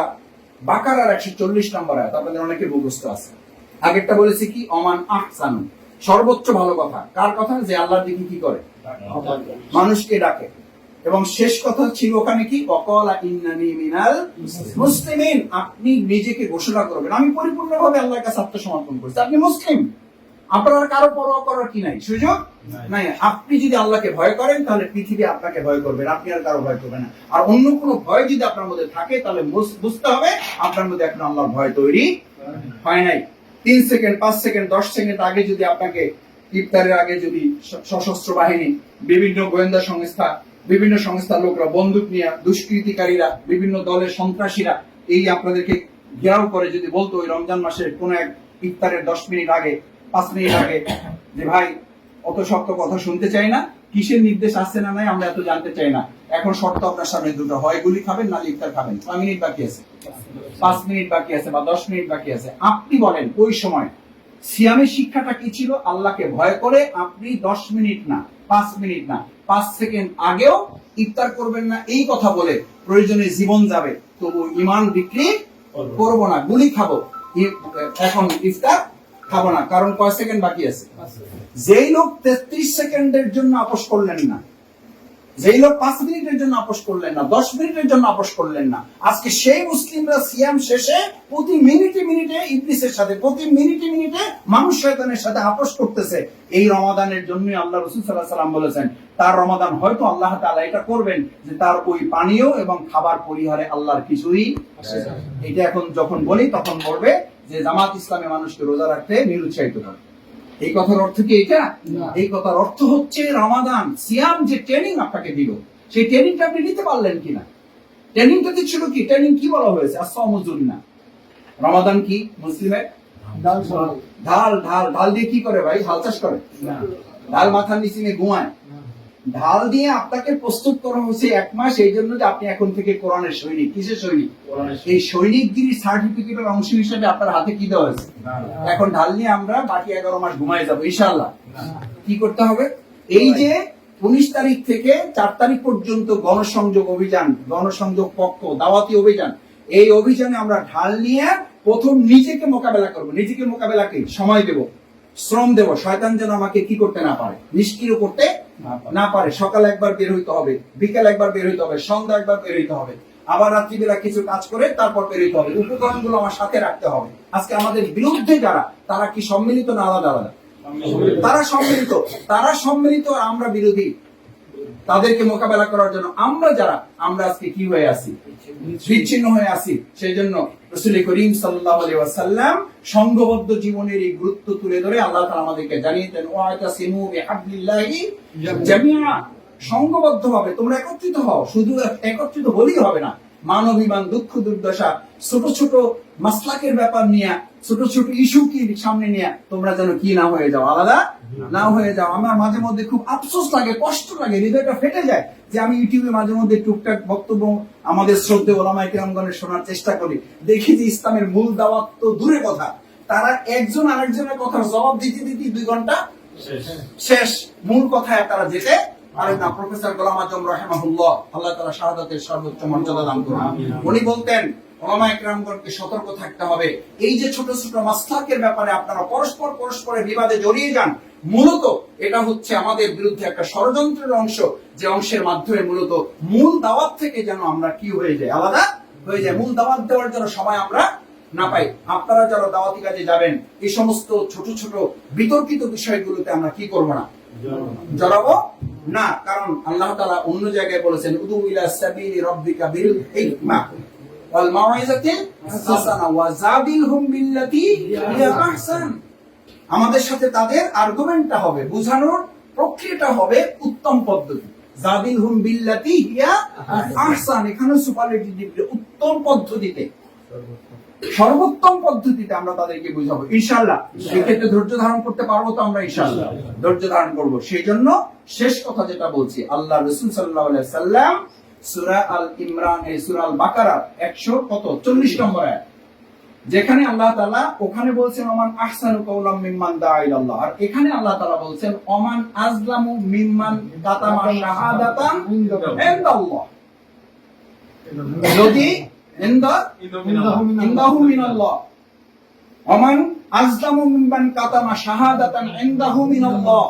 বাকারার 140 নম্বর আয়াত আপনাদের অনেকে মুখস্থ আছে। আগেরটা বলেছি কি? অমান আহসানু, সর্বোচ্চ ভালো কথা। কার কথা? যে আল্লাহর দিকে কি করে? মানুষকে ডাকে। এবং শেষ কথা ছিল ওখানে কি, ওয়াকালা ইন্নানি মিনাল মুসলিমিন, আপনি নিজেকে ঘোষণা করবেন আমি পরিপূর্ণভাবে আল্লাহর কাছে আত্মসমর্পণ করছি, আপনি মুসলিম, আপনার কারো পরোয়া করার কি নাই, সুযোগ নাই। আপনি যদি আল্লাহকে ভয় করেন তাহলে পৃথিবী আপনাকে ভয় করবে, আপনি আর কারো ভয় করবেন না। আর অন্য কোনো ভয় যদি আপনার মধ্যে থাকে তাহলে বুঝতে হবে আপনার মধ্যে এখন আল্লাহর ভয় তৈরি হয় নাই। 3 সেকেন্ড 5 সেকেন্ড 10 সেকেন্ড আগে যদি আপনাকে ইফতারের আগে যদি সশস্ত্র বাহিনী, বিভিন্ন গোয়েন্দা সংস্থা, বিভিন্ন সংস্থার লোকরা বন্দুক নিয়ে, দুষ্কৃতিকারীরা, বিভিন্ন দলের সন্ত্রাসীরা এই আপনাদেরকে ঘেরাও করে যদি বলতো ওই রমজান মাসের কোন এক ইফতারের 10 মিনিট আগে 5 মিনিট আগে যে ভাই অত শক্ত কথা শুনতে চাই না, কিসের নির্দেশ আসছে না নাই আমরা এত জানতে চাই না, এখন শর্ত আপনার সামনে দুটো, হয় গুলি খাবেন না ইফতার খাবেন, 5 মিনিট বাকি আছে, 5 মিনিট বাকি আছে বা 10 মিনিট বাকি আছে, আপনি বলেন ওই সময় সিয়ামের শিক্ষাটা কি ছিল? আল্লাহকে ভয় করে আপনি 10 মিনিট না, 5 মিনিট না, 5 সেকেন্ড আগেও ইফতার করবেন না, এই কথা বলে প্রয়োজনে জীবন যাবে তবু ঈমান বিক্রি করব না, গুলি খাবো, এখন ইফতার খাবো না, কারণ কয় সেকেন্ড বাকি আছে। যেই লোক 33 সেকেন্ডের জন্য আপোষ করলেন না, যেই লোক 5 মিনিটের জন্য আপোষ করলেন না, 10 মিনিটের জন্য আপোষ করলেন না, আজকে সেই মুসলিমরা সিয়াম শেষে প্রতি মিনিটে মিনিটে ইবলিসের সাথে, প্রতি মিনিটে মিনিটে মানুষ শয়তানের সাথে আপোষ করতেছে। এই রমাদানের জন্যই আল্লাহ রাসূল সাল্লাল্লাহু আলাইহি ওয়াসাল্লাম বলেছেন তার রমাদান হয়তো আল্লাহ তাআলা এটা করবেন যে তার ওই পানীয় এবং খাবার পরিহারে আল্লাহর কিছুই আসে না। এটা এখন যখন বলি তখন বলবে যে জামাত ইসলামে মানুষকে রোজা রাখতে নিরুৎসাহিত করে। এই কথার অর্থ কি এটা? এই কথার অর্থ হচ্ছে রমাদান সিয়াম যে ট্রেনিং আপনাকে দিল, সেই ট্রেনিংটা আপনি নিতে পারলেন কিনা। ট্রেনিংটা ছিল কি? ট্রেনিং কি বলা হয়েছে? আসসামুজুন্না। রমাদান কি মুসলিমের? ঢাল ঢাল ঢাল ঢাল দিয়ে কি করে ভাই? হাল চাষ করে না, ঢাল মাথার নিচে নিয়ে ঘুমায়। ঢাল দিয়ে আপনাকে প্রস্তুত করা হয়েছে 1 মাস, এই জন্য যে আপনি এখন থেকে কোরআনের সৈনিক। কিসের সৈনিক? এই সৈনিকগিরির সার্টিফিকেটের অংশ হিসেবে আপনার হাতে কি দেওয়া হয়েছে? এখন ঢাল নিয়ে আমরা বাকি 11 মাস ঘুমায় যাবো ইনশাআল্লাহ। কি করতে হবে? এই যে 19 তারিখ থেকে 4 তারিখ পর্যন্ত গণসংযোগ অভিযান, গণসংযোগ পক্ষ, দাওয়াতি অভিযান, এই অভিযানে আমরা ঢাল নিয়ে প্রথম নিজেকে মোকাবেলা করব। নিজেকে মোকাবেলাকে সময় দেব, শ্রম দেব, শয়তান যেন আমাকে কি করতে না পারে, নিষ্ক্রিয় করতে না পারে। সকালে একবার বের হইতে হবে, বিকেল একবার বের হইতে হবে, সন্ধ্যা একবার বের হইতে হবে, আবার রাত্রিবেলা কিছু কাজ করে তারপর বের হইতে হবে। উপকরণগুলো আমার সাথে রাখতে হবে। আজকে আমাদের বিরুদ্ধে যারা, তারা কি সম্মিলিত না আলাদা আলাদা? তারা সম্মিলিত, তারা সম্মিলিত, আমরা বিরোধী। তাদেরকে মোকাবেলা করার জন্য আমরা যারা, আমরা আজকে কি হয়ে আছি? বিচ্ছিন্ন হয়ে আছি। সেই জন্য রাসূল করিম সাল্লাল্লাহু আলাইহি ওয়াসাল্লাম সংঘবদ্ধ জীবনের এই গুরুত্ব তুলে ধরে আল্লাহ তাআলা আমাদেরকে জানিয়ে দেন, ওয়াতাসিমু বিহাবলিল্লাহি জামিআ। সংঘবদ্ধভাবে তোমরা একত্রিত হও। শুধু একত্রিত হলেই হবে না, মানবিমান, দুঃখ দুর্দশা, ছোট ছোট মাসলাকের ব্যাপার নিয়ে, ছোট ছোট ইস্যু কি সামনে নিয়ে তোমরা যেন কি না হয়ে যাও, আলাদা না হয়ে যাও। আমার মাঝে মধ্যে খুব আফসোস লাগে, কষ্ট লাগে, হৃদয়টা ফেটে যায় যে আমি ইউটিউবে মাঝে মধ্যে টুকটাক বক্তব্য আমাদের শ্রদ্ধেয় ওলামায়ে কেরামগণের শোনার চেষ্টা করি, দেখি যে ইসলামের মূল দাওয়াত তো দূরে কথা, তারা একজন আরেকজনের কথার জবাব দিতে দিতে 2 ঘন্টা শেষ, মূল কথায় তারা যেতে পারে না। প্রফেসর গোলাম আজম রাহিমাহুল্লাহ, আল্লাহ তাআলা শাহাদাতের সর্বোচ্চ মর্যাদা দান করুন, উনি বলতেন ওলামায়ে কেরামগণকে সতর্ক থাকতে হবে। এই যে ছোট ছোট মাসলাকের ব্যাপারে আপনারা পরস্পরের বিবাদে জড়িয়ে যান, মূলত এটা হচ্ছে আমাদের বিরুদ্ধে একটা ষড়যন্ত্রের অংশ, যে অংশের মাধ্যমে মূলত মূল দাওয়াত থেকে যেন আমরা কি হয়ে যায়, আলাদা হয়ে যায়। মূল দাওয়াত দেওয়ার জন্য সময় আমরা না পাই। আপনারা যারা দাওয়াতি কাজে যাবেন, এই সমস্ত ছোট ছোট বিতর্কিত বিষয়গুলোতে আমরা কি করব না, জড়াবো না। কারণ আল্লাহ তাআলা অন্য জায়গায় বলেছেন, উদু ইলা সাবিলি রাব্বিকা বিল হিকমা ওয়াল মাউইজাতিল হাসানা ওয়া জাবিলহুম বিল্লাতী হিয়া আহসান। আমাদের সাথে তাদের আর্গুমেন্টটা হবে, বুঝানোর প্রক্রিয়াটা হবে উত্তম পদ্ধতি। জাবিলহুম বিল্লাতী হিয়া আহসান, এখানে সুপারলেটিভ, উত্তম পদ্ধতিতে, সর্বোত্তম পদ্ধতিতে আমরা তাদেরকে বুঝাবো ইনশাআল্লাহ। সেক্ষেত্রে ধৈর্য ধারণ করতে পারবো তো আমরা ইনশাআল্লাহ, ধৈর্য ধারণ করবো। সেই জন্য শেষ কথা যেটা বলছি, আল্লাহ রাসূল সাল্লাল্লাহু আলাইহি সাল্লাম সূরা আল ইমরান, সূরা আল বাকারা 140 নম্বর আয়াত, যেখানে আল্লাহ তাআলা ওখানে বলছেন ওমান আহসানু কাওলাম মিম্মান দাআ ইলাল্লাহ, আর এখানে আল্লাহ তাআলা বলছেন ওমান আযলামু মিম্মান কাতামা শাহাদাতান ইনদাল্লাহ। যদি ইনদাহু মিনাল্লাহ, ওমান আযলামু মিম্মান কাতামা শাহাদাতান ইনদাহু মিনাল্লাহ।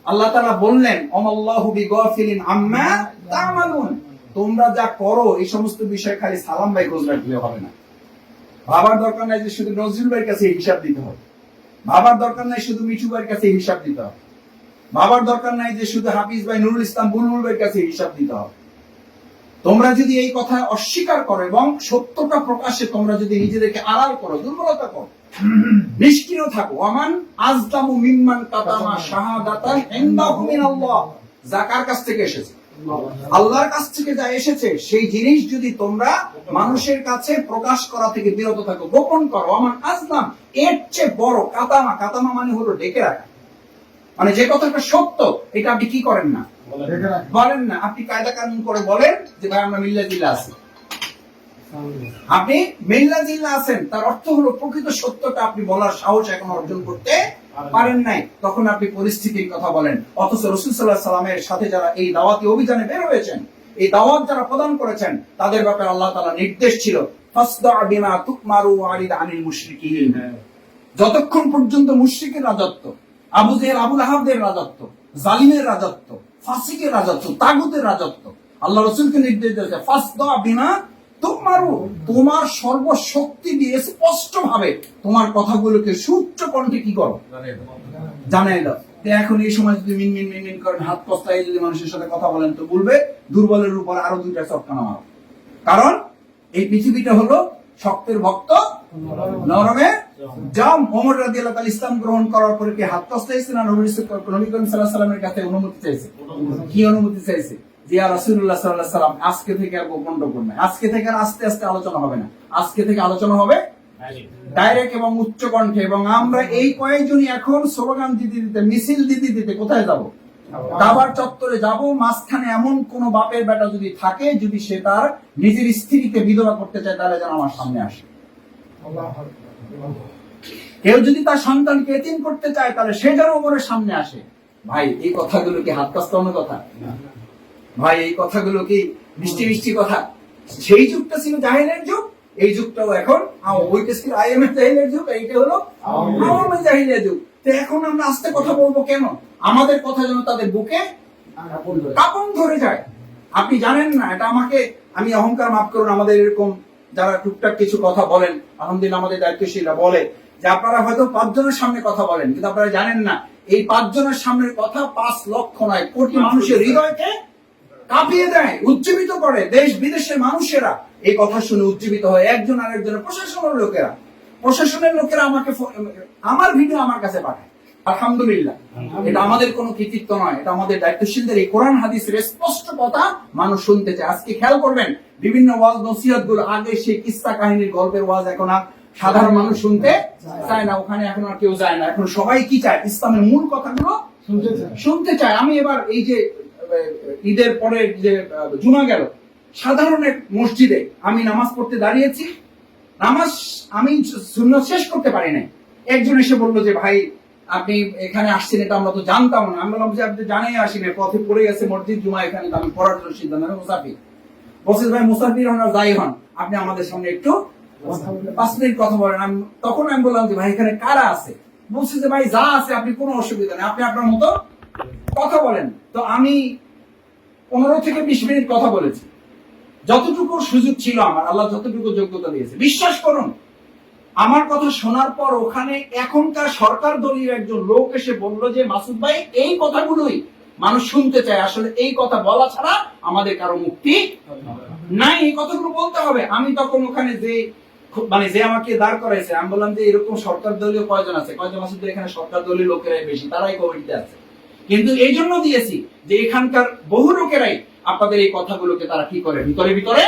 আল্লাহ তাআলা বললেন অমাল্লাহু বিগাফিলিন আম্মা তা'মালুন, তোমরা যা করো এই সমস্ত বিষয় খালি সালাম ভাই খোঁজ রাখলে হবে না। ভাবার দরকার নাই যে শুধু নজরুল ভাইয়ের কাছে হিসাব দিতে হবে, ভাবার দরকার নাই শুধু মিঠু ভাইয়ের কাছে হিসাব দিতে হবে, ভাবার দরকার নাই যে শুধু হাফিজ ভাই, নুরুল ইসলাম বুলবুল ভাইয়ের কাছে হিসাব দিতে হবে। তোমরা যদি এই কথা অস্বীকার করো এবং সত্যটা প্রকাশে তোমরা যদি নিজেদেরকে আড়াল করো, দুর্বলতা করো, নিষ্ক্রিয় থাকো, আমান আজলামু মিম্মান কাতামা শাহাদাতান ইনদাহু মিনাল্লাহ, যা কার কাছ থেকে এসেছে? আল্লাহর কাছ থেকে যা এসেছে সেই জিনিস যদি তোমরা মানুষের কাছে প্রকাশ করা থেকে বিরত থাকো, গোপন করো, আমান আজলাম, এর চেয়ে বড় কাতামা, কাতামা মানে হলো ঢেকে রাখা, মানে যে কথাটা সত্য এটা আপনি কি করেন না, বলেন না। আপনি কায়দা কানুন করে বলেন যে ভাই আমরা মিল্লা জিল্লা আছি, আপনি মিল্লা জিল্লা আছেন, তার অর্থ হলো প্রকৃত সত্যটা আপনি বলার সাহস এখন অর্জন করতে পারেন নাই, তখন আপনি পরিস্থিতির কথা বলেন। অথচ রাসূল সাল্লাল্লাহু আলাইহি সাল্লামের সাথে যারা এই দাওয়াতি অভিযানে বের হয়েছেন, এই দাওয়াত যারা প্রদান করেছেন, তাদের ব্যাপারে আল্লাহ তাআলা নির্দেশ ছিল ফাসদা বিমা তুকমারু ওয়ারিদ আনিল মুশরিকিন, যতক্ষণ পর্যন্ত মুশরিকের রাজত্ব, আবু জেহেল আবু লাহাবদের রাজত্ব, জালিমের রাজত্ব, ফাসিকের রাজত্ব, তাগুতের রাজত্ব, আল্লাহ রাসূলকে নির্দেশ দিয়েছে ফাসদা বিমা তুকমারু, তোমার সর্বশক্তি দিয়ে স্পষ্ট ভাবে তোমার কথাগুলোকে সূচ্য কণ্ঠে কি করো, জানাই দাও। এখন এই সময় যদি মিনমিন মিনমিন করেন, হাত কস্তায় যদি মানুষের সাথে কথা বলেন, তো বলবে দুর্বলের উপর আরো দুইটা চটকানা মারো। কারণ এই পৃথিবীটা হলো শক্তের ভক্ত নরমের জাম। ওমর রাদিয়াল্লাহু তাআলা ইসলাম গ্রহণ করার পরে কি হাত কস্তাইছে না নবী করিম সাল্লাল্লাহু আলাইহি সাল্লামের কাছে অনুমতি চাইছে? কি অনুমতি চাইছে? যে ইয়া রাসূলুল্লাহ সাল্লাল্লাহু আলাইহি সাল্লাম, আজকে থেকে আর গোপন টোপন নাই, আজকে থেকে আর আস্তে আস্তে আলোচনা হবে না, আজকে থেকে আলোচনা হবে ডাইরেক্ট এবং উচ্চ কণ্ঠে। এবং আমরা এই কয়েকজনই এখন স্লোগান দিতে দিতে, মিছিল দিতে দিতে কোথায় যাব? কাবার চত্বরে যাব। মাঝখানে এমন কোন বাপের বেটা যদি থাকে, যদি সে তার নিজের স্ত্রীকে বিধবা করতে চায়, তাহলে যেন আমার সামনে আসে। কেউ যদি তার সন্তানকে এতিম করতে চায়, তাহলে সে যেন ওমরের সামনে আসে। ভাই এই কথাগুলো কি হাত কাস্তানো কথা? ভাই এই কথাগুলো কি মিষ্টি মিষ্টি কথা? সেই যুগটা ছিল জাহেলের যুগ, এই যুগটাও এখন ওইটা ছিল আইএমএ জাহিলের যুগ, এইটা হলো আওয়ামী জাহিলের যুগ। তো এখন আমরা আস্তে কথা বলবো কেন? আমাদের কথা যেন তাদের বুকে কাঁপন ধরে যায়। আপনি জানেন না, এটা আমাকে, আমি অহংকার মাফ করুন, আমাদের এরকম যারা টুকটাক কিছু কথা বলেন, আলহামদুলিল্লাহ আমাদের দায়িত্বশীলরা বলে যে আপনারা হয়তো 5 জনের সামনে কথা বলেন, কিন্তু আপনারা জানেন না এই 5 জনের সামনের কথা 5 লক্ষ নয় কোটি মানুষের হৃদয়কে কাঁপিয়ে দেয়, উজ্জীবিত করে। দেশ বিদেশের মানুষেরা এই কথা শুনে উজ্জীবিত হয়, একজন আরেকজনের, প্রশাসনের লোকেরা আমাকে, আমার ভিডিও আমার কাছে পাঠায়। আলহামদুলিল্লাহ, এটা আমাদের কোনো কৃতিত্ব নয়, এটা আমাদের দায়িত্বশীলদের। এই কোরআন হাদিসের স্পষ্ট কথা মানুষ শুনতে চায়। আজকে খেয়াল করবেন, বিভিন্ন ওয়াজ নসিহত গুলো, আগে সেই কিস্সা কাহিনীর গল্পের ওয়াজ এখন আর সাধারণ মানুষ শুনতে চায় না, ওখানে এখন আর কেউ যায় না। এখন সবাই কি চায়? ইসলামের মূল কথাগুলো শুনতে চায়। আমি এবার এই যে ঈদের পরে যে জুমা গেল, সাধারণ এক মসজিদে আমি নামাজ পড়তে দাঁড়িয়েছি, নামাজ আমি সুন্নাত শেষ করতে পারি নাই। একজন এসে বললো যে ভাই আপনি এখানে আসছেন, এটা আমরা তো জানতাম না। আমি বললাম যে আপনি জানাই আসেন, পথে পড়ে গেছে মসজিদ জুমা, এখানে আমি পড়ার জন্য সিদ্ধান্ত নেব। মুসাফির বলছে ভাই মুসাফির হন আর যাই হন, আপনি আমাদের সঙ্গে একটু 5 মিনিট কথা বলেন। তখন আমি বললাম যে ভাই এখানে কারা আছে? বলছে যে ভাই যা আছে, আপনি কোনো অসুবিধা নেই, আপনি আপনার মতো কথা বলেন। তো আমি 15 থেকে 20 মিনিট কথা বলেছি, যতটুকু সুযোগ ছিল আমার, আল্লাহ যতটুকু যোগ্যতা দিয়েছে। বিশ্বাস করুন, আমার কথা শোনার পর ওখানে এখনকার সরকার দলীয় একজন লোক এসে বলল যে মাসুদ ভাই এই কথাগুলোই মানুষ শুনতে চায়, আসলে এই কথা বলা ছাড়া আমাদের কারো মুক্তি নাই, এই কথাগুলো বলতে হবে। আমি তখন ওখানে যে আমাকে দাঁড় করাইছে, আমি বললাম যে এরকম সরকার দলীয় কয়জন আছে? কয়জন? মাসুদ ভাই এখানে সরকার দলীয় লোকেরাই বেশি, তারাই কমিটিতে আছে। কিন্তু এই জন্য দিয়েছি যে এখানকার বহু লোকেরাই আপনাদের এই কথাগুলোকে তারা কি করে, ভিতরে ভিতরে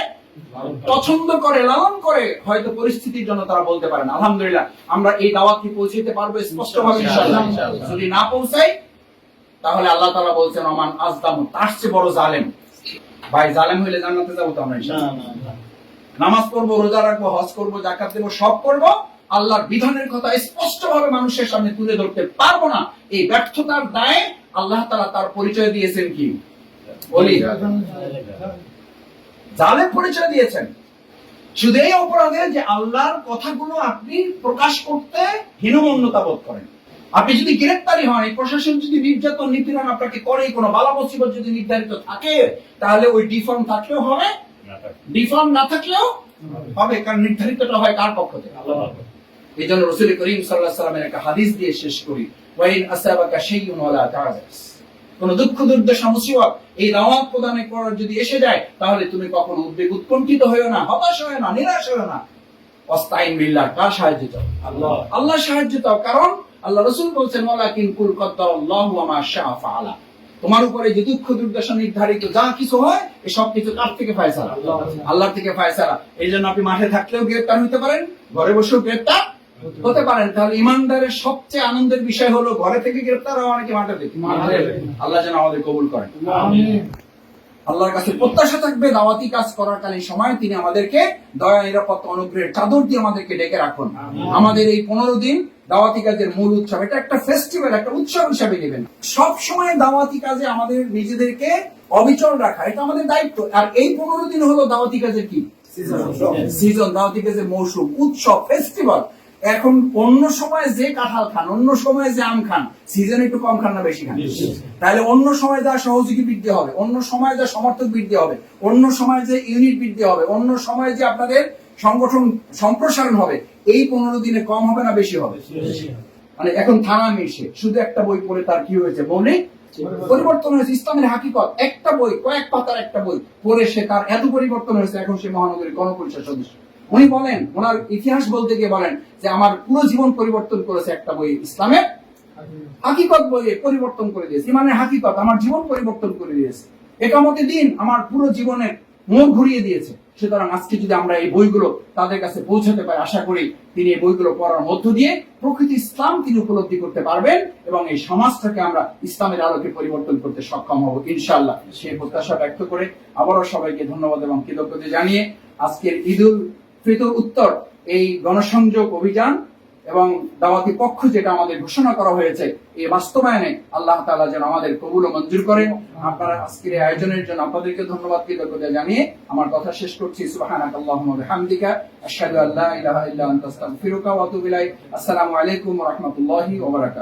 পছন্দ করে, লালন করে। হয়তো পরিস্থিতির জন্য তারা বলতে পারে না। আলহামদুলিল্লাহ আমরা এই দাওয়াত কি পৌঁছাতে পারবো স্পষ্টভাবে ইনশাআল্লাহ। যদি না পৌঁছাই তাহলে আল্লাহ তাআলা বলছেন ওমান আযলামু, তার চেয়ে বড় জালেম। ভাই জালেম হইলে জান্নাতে যাবো তো আমরা ইনশাআল্লাহ। নামাজ পড়বো, রোজা রাখবো, হজ করবো, যাকাত দেবো, সব করবো, আল্লাহর বিধানের কথা স্পষ্টভাবে মানুষের সামনে তুলে ধরতে পারবো না। এই ব্যর্থতার দায়ে আল্লাহ তাআলা তার পরিচয় দিয়েছেন কি? বলি জালেম পরিচয় দিয়েছেন। শুধু এই অপরাধে যে আল্লাহর কথাগুলো আপনি প্রকাশ করতে হীনমন্যতা বোধ করেন, আপনি যদি গ্রেফতারি হন, এই প্রশাসন যদি নির্যাতন নিপীড়ন আপনাকে করে, কোনো বালা মুসিবত যদি নির্ধারিত থাকে, তাহলে ওই ডিফর্ম থাকলেও হবে, ডিফর্ম না থাকলেও হবে, কারণ নির্ধারিতটা হয় কার পক্ষ থেকে? এই জন্য রাসূল করিম সাল্লাল্লাহু আলাইহি ওয়াসাল্লামের একটা হাদিস দিয়ে শেষ করি, ওয়াইন আসাবাকা শাইউন ওয়ালা তা'জাস, কোন দুঃখ দুর্দশা মুসিবত এই দাওয়াত প্রদানের পর যদি এসে যায়, তাহলে তুমি কখনো উদ্বেগ উৎকণ্ঠিত হয়ো না, হতাশ হয়ো না, নিরাশ হয়ো না। ওয়াস্তাইন বিল্লাহ, কার সাহায্য চাও? আল্লাহ, আল্লাহর সাহায্য চাও। কারণ আল্লাহ রাসূল বলেছেন, ওয়ালাকিন কুল কদ্দারাল্লাহু ওয়া মা শাআ ফাআলা, তোমার উপরে যে দুঃখ দুর্দশা নির্ধারিত যা কিছু হয়, এই সব কিছু কার থেকে ফয়সালা? আল্লাহর থেকে ফয়সালা। এই জন্য আপনি মাঠে থাকলেও গ্রেফতার হতে পারেন, ঘরে বসেও গ্রেফতার হতে পারেন। তাহলে ইমানদারের সবচেয়ে আনন্দের বিষয় হলো ঘরে থেকে গ্রেফতার হওয়া নাকি মাঠে থেকে? আল্লাহ যেন আমাদের কবুল করেন। আমিন। আল্লাহর কাছে প্রত্যাশা থাকবে দাওয়াতি কাজ করাকালীন সময় তিনি আমাদেরকে দয়া, নিরাপত্তা, অনুগ্রহের চাদর দিয়ে আমাদেরকে ডেকে রাখুন। আমাদের এই 15 দিন দাওয়াতি কাজের মূল উৎসব, এটা একটা ফেস্টিভ্যাল, একটা উৎসব হিসাবে নেবেন। সব সময় দাওয়াতি কাজে আমাদের নিজেদেরকে অবিচল রাখা, এটা আমাদের দায়িত্ব। আর এই 15 দিন হলো দাওয়াতি কাজের কি সিজন, দাওয়াতি কাজের মৌসুম, উৎসব, ফেস্টিভ্যাল। এখন অন্য সময় যে কাঁঠাল খান, অন্য সময় যে আম খান, সিজন একটু কম খান না বেশি খান? তাহলে অন্য সময় যা সহযোগী বৃদ্ধি হবে, অন্য সময় যা সমর্থক বৃদ্ধি হবে, অন্য সময় যে ইউনিট বৃদ্ধি হবে, অন্য সময় যে আপনাদের সংগঠন সম্প্রসারণ হবে, এই 15 দিনে কম হবে না বেশি হবে? মানে এখন থানা মিশে শুধু একটা বই পড়ে তার কি হয়েছে? মৌলিক পরিবর্তন হয়েছে। ইসলামের হাকিকত, একটা বই, কয়েক পাতার একটা বই পড়ে সে তার এত পরিবর্তন হয়েছে, এখন সে মহানগরীর গণপরিষদ সদস্য। উনি বলেন, ওনার ইতিহাস বলতে গিয়ে বলেন যে আমার পুরো জীবন পরিবর্তন করেছে একটা বই, ইসলামের হাকিকত বইয়ে পরিবর্তন করে দিয়েছে। ইমানের হাকিকত আমার জীবন পরিবর্তন করে দিয়েছে। একামতের দিন আমার পুরো জীবনের মোড় ঘুরিয়ে দিয়েছে। সুতরাং আজকে যদি আমরা এই বইগুলো তাদের কাছে পৌঁছাতে পারি, আশা করি তিনি এই বইগুলো পড়ার মধ্য দিয়ে প্রকৃত ইসলাম তিনি উপলব্ধি করতে পারবেন এবং এই সমাজটাকে আমরা ইসলামের আলোকে পরিবর্তন করতে সক্ষম হব ইনশাআল্লাহ। সেই প্রত্যাশা ব্যক্ত করে আবারও সবাইকে ধন্যবাদ এবং কৃতজ্ঞতা জানিয়ে আজকের ঈদুল ফিতর উত্তর এই গণসংযোগ অভিযান এবং দাওয়াতি পক্ষ যেটা আমাদের ঘোষণা করা হয়েছে, এই বাস্তবায়নে আল্লাহ তাআলা যেন আমাদের কবুল ও মঞ্জুর করেন। আপনারা আজকের আয়োজনের জন্য আপনাদেরকে ধন্যবাদ কৃতজ্ঞতা জানিয়ে আমার কথা শেষ করছি। সুবহানাকাল্লাহুম্মা ওয়া বিহামদিকা আশহাদু আল্লা ইলাহা ইল্লা আনতা আস্তাগফিরুকা ওয়া আতুবু ইলাইক। আসসালামু আলাইকুম ওয়া রাহমাতুল্লাহি ওয়া বারাকাতুহু।